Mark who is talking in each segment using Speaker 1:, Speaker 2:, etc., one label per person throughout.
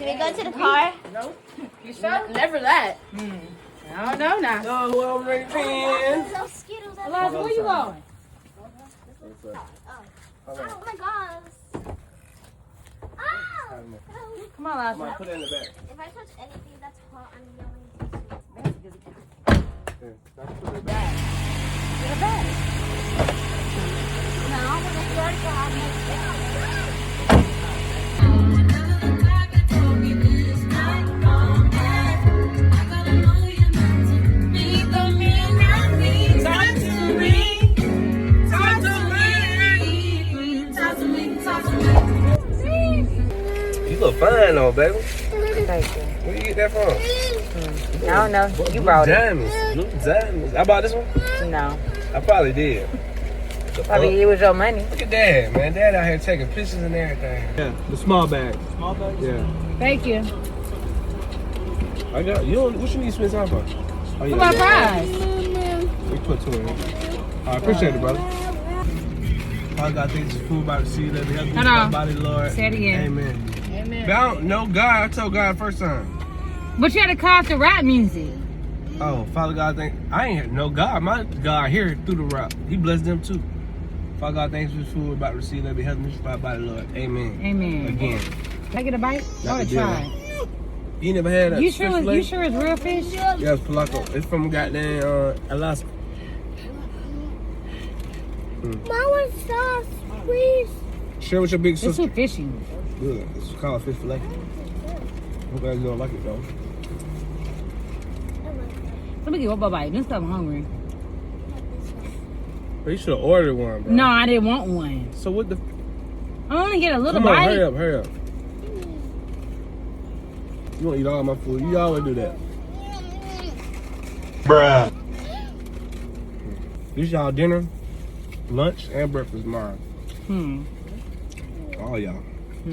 Speaker 1: Can we go to the car?
Speaker 2: No. You sure? Never that. I don't know now.
Speaker 3: No, well, right hands.
Speaker 2: Elijah, where you going?
Speaker 1: Oh my gosh. Oh!
Speaker 2: Come on, Elijah.
Speaker 3: Put it in the back.
Speaker 1: If I touch anything that's hot, I'm yelling.
Speaker 3: Here, put it in the back.
Speaker 2: Get a bag.
Speaker 1: No, when it's ready to have me.
Speaker 3: You look fine though, baby.
Speaker 2: Thank you.
Speaker 3: Where you get that from?
Speaker 2: I don't know. You brought it.
Speaker 3: Diamonds. Blue diamonds. I bought this one?
Speaker 2: No.
Speaker 3: I probably did.
Speaker 2: Probably it was your money.
Speaker 3: Look at Dad, man. Dad out here taking pictures and everything. Yeah, the small bag. Small bag? Yeah.
Speaker 2: Thank you.
Speaker 3: I got you. What you need to spend time for? Oh,
Speaker 2: For my prize.
Speaker 3: We put two in here. I appreciate it, brother. Father God, thanks for food, about to see you. Let me help you with my body, Lord.
Speaker 2: Say it again.
Speaker 3: Amen.
Speaker 2: Amen.
Speaker 3: But I don't know God. I told God first time.
Speaker 2: But you had to call the rap music.
Speaker 3: Oh, Father God, I ain't no God. My God here through the rock. He blessed them too. Father God, thanks for this food. About to receive. Let me help me with my body, Lord. Amen.
Speaker 2: Amen.
Speaker 3: Again.
Speaker 2: Can I get a bite? I want to try.
Speaker 3: You never had a
Speaker 2: You
Speaker 3: fish
Speaker 2: sure
Speaker 3: fillet?
Speaker 2: it's real fish?
Speaker 3: Yeah, it's Polaco. It's from goddamn Alaska.
Speaker 1: Mama sauce, please.
Speaker 3: Share with your big
Speaker 2: It's
Speaker 3: sister.
Speaker 2: too fishy.
Speaker 3: Good. It's called fish fillet. I'm glad you don't like it though.
Speaker 2: Let me get one bite. This time I'm hungry.
Speaker 3: But you should have ordered one, bro.
Speaker 2: No, I didn't want one.
Speaker 3: So what the?
Speaker 2: I only get a little
Speaker 3: Come on,
Speaker 2: bite.
Speaker 3: hurry up, hurry up. You won't eat all my food. You always do that. Bruh. This y'all dinner, lunch, and breakfast tomorrow. All y'all. I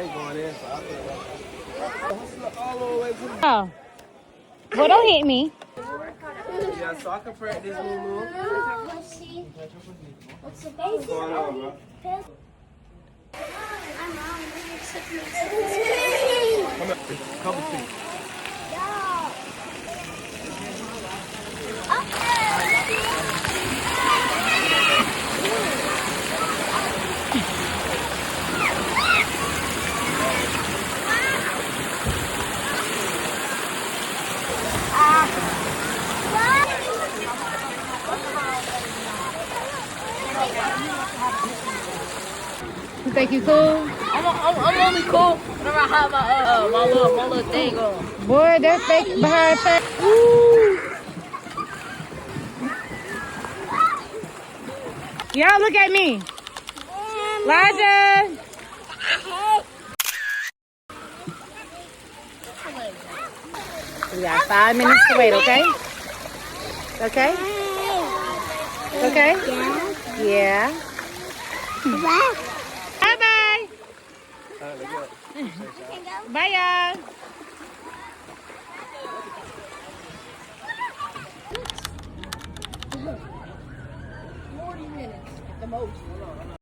Speaker 3: ain't going in, so I
Speaker 2: Oh. Well, don't hit me.
Speaker 3: Yeah, so I can practice move.
Speaker 1: What's the face?
Speaker 3: What's going on, bro? Come up, couple feet.
Speaker 2: You think you cool?
Speaker 4: I'm only cool whenever I have my little thing on.
Speaker 2: Boy, they're fake behind fake. Ooh. Y'all look at me. Liza. We got 5 minutes to wait, okay? Okay? Okay? Yeah. Bye-bye. Bye, y'all.
Speaker 4: 40 minutes at the most.